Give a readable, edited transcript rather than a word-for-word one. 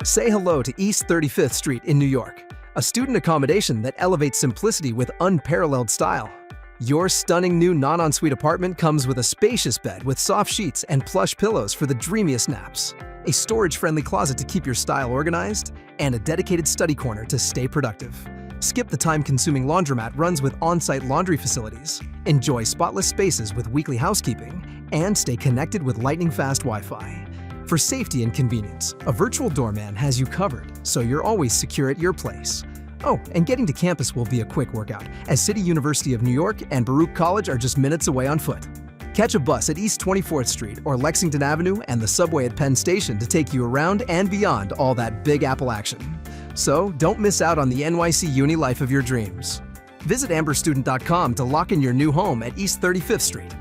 Say hello to East 35th Street in New York, a student accommodation that elevates simplicity with unparalleled style. Your stunning new non-ensuite apartment comes with a spacious bed with soft sheets and plush pillows for the dreamiest naps, a storage-friendly closet to keep your style organized, and a dedicated study corner to stay productive. Skip the time-consuming laundromat runs with on-site laundry facilities. Enjoy spotless spaces with weekly housekeeping, and stay connected with lightning-fast Wi-Fi. For safety and convenience, a virtual doorman has you covered, so you're always secure at your place. Oh, and getting to campus will be a quick workout, as City University of New York and Baruch College are just minutes away on foot. Catch a bus at East 24th Street or Lexington Avenue and the subway at Penn Station to take you around and beyond all that Big Apple action. So don't miss out on the NYC Uni life of your dreams. Visit amberstudent.com to lock in your new home at East 35th Street.